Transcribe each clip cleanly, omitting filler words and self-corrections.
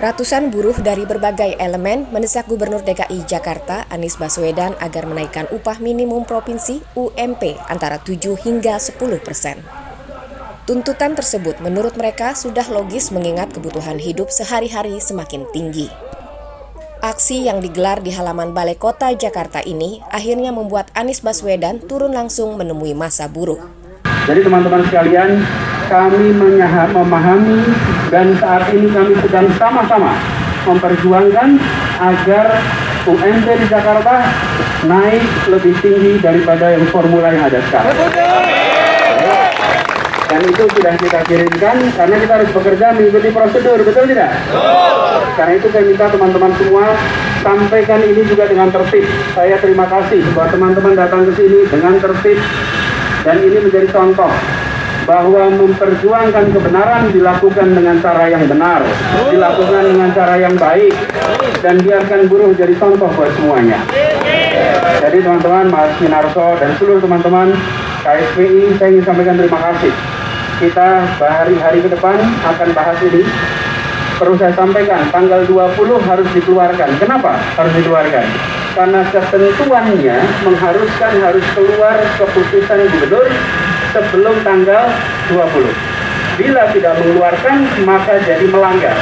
Ratusan buruh dari berbagai elemen mendesak Gubernur DKI Jakarta Anies Baswedan agar menaikkan upah minimum provinsi UMP antara 7 hingga 10%. Tuntutan tersebut menurut mereka sudah logis mengingat kebutuhan hidup sehari-hari semakin tinggi. Aksi yang digelar di halaman Balai Kota Jakarta ini akhirnya membuat Anies Baswedan turun langsung menemui massa buruh. Jadi teman-teman sekalian, kami memahami dan saat ini kami sedang sama-sama memperjuangkan agar UMP di Jakarta naik lebih tinggi daripada yang formula yang ada sekarang. Dan itu sudah kita kirimkan karena kita harus bekerja mengikuti prosedur, betul tidak? Karena itu saya minta teman-teman semua sampaikan ini juga dengan tertib. Saya terima kasih bahwa teman-teman datang ke sini dengan tertib dan ini menjadi contoh bahwa memperjuangkan kebenaran dilakukan dengan cara yang benar, dilakukan dengan cara yang baik, dan biarkan buruh jadi contoh buat semuanya. Jadi teman-teman, Mas Winarso dan seluruh teman-teman KSPI, saya ingin sampaikan terima kasih. Kita hari-hari ke depan akan bahas ini. Perlu saya sampaikan, tanggal 20 harus dikeluarkan. Kenapa harus dikeluarkan? Karena ketentuannya mengharuskan harus keluar keputusan gubernur sebelum tanggal 20. Bila tidak mengeluarkan, maka jadi melanggar.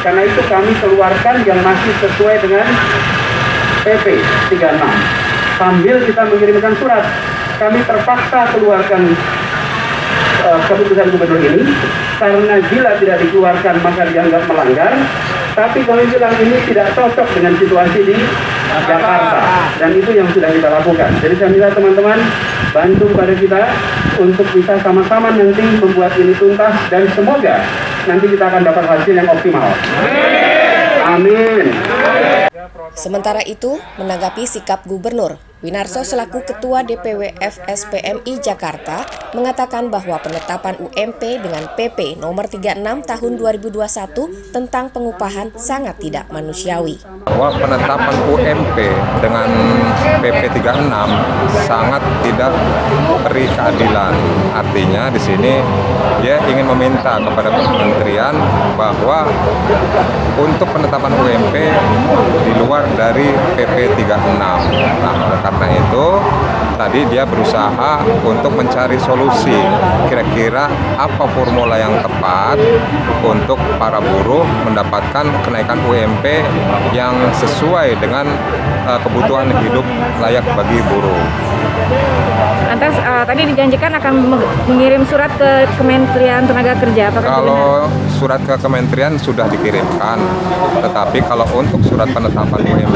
Karena itu kami keluarkan yang masih sesuai dengan PP 36. Sambil kita mengirimkan surat, kami terpaksa keluarkan keputusan gubernur ini, karena bila tidak dikeluarkan maka dianggap melanggar. Tapi kami bilang ini tidak cocok dengan situasi di Jakarta, dan itu yang sudah kita lakukan. Jadi saya minta teman-teman bantu pada kita untuk bisa sama-sama nanti membuat ini tuntas, dan semoga nanti kita akan dapat hasil yang optimal. Amin. Sementara itu, menanggapi sikap Gubernur, Winarso selaku Ketua DPW FSPMI Jakarta mengatakan bahwa penetapan UMP dengan PP nomor 36 tahun 2021 tentang pengupahan sangat tidak manusiawi. Bahwa penetapan UMP dengan PP 36 sangat tidak beri keadilan. Artinya di sini dia ingin meminta kepada kementerian bahwa untuk penetapan UMP di luar dari PP 36. Nah, karena itu tadi dia berusaha untuk mencari solusi kira-kira apa formula yang tepat untuk para buruh mendapatkan kenaikan UMP yang sesuai dengan kebutuhan hidup layak bagi buruh. Lantas tadi dijanjikan akan mengirim surat ke Kementerian Tenaga Kerja. Apakah kalau surat ke Kementerian sudah dikirimkan, tetapi kalau untuk surat penetapan UMP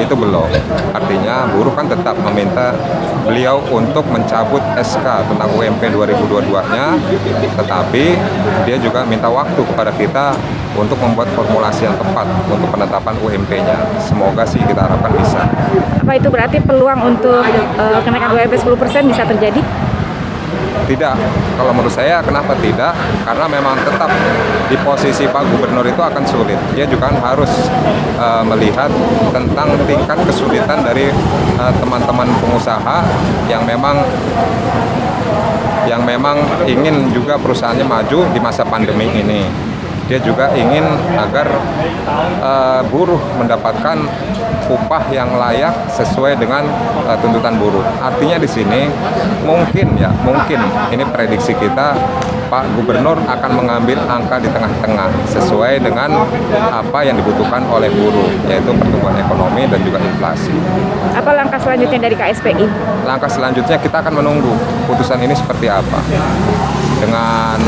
itu belum. Artinya buruh kan tetap meminta beliau untuk mencabut SK tentang UMP 2022-nya, tetapi dia juga minta waktu kepada kita untuk membuat formulasi yang tepat untuk penetapan UMP-nya. Semoga sih kita harapkan bisa. Apa itu berarti peluang untuk kenaikan UMP 10% bisa terjadi? Tidak. Kalau menurut saya kenapa tidak? Karena memang tetap di posisi Pak Gubernur itu akan sulit. Dia juga harus melihat tentang tingkat kesulitan dari teman-teman pengusaha yang memang ingin juga perusahaannya maju di masa pandemi ini. Dia juga ingin agar buruh mendapatkan upah yang layak sesuai dengan tuntutan buruh. Artinya di sini mungkin ini prediksi kita, Pak Gubernur akan mengambil angka di tengah-tengah sesuai dengan apa yang dibutuhkan oleh buruh, yaitu pertumbuhan ekonomi dan juga inflasi. Apa langkah selanjutnya dari KSPI? Langkah selanjutnya kita akan menunggu putusan ini seperti apa. Dengan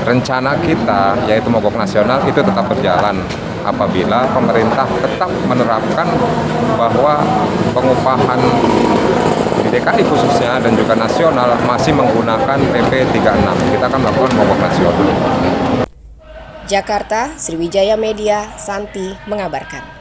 rencana kita, yaitu mogok nasional, itu tetap berjalan apabila pemerintah tetap menerapkan bahwa pengupahan di DKI khususnya dan juga nasional masih menggunakan PP 36. Kita akan melakukan mogok nasional. Jakarta, Sriwijaya Media, Santi mengabarkan.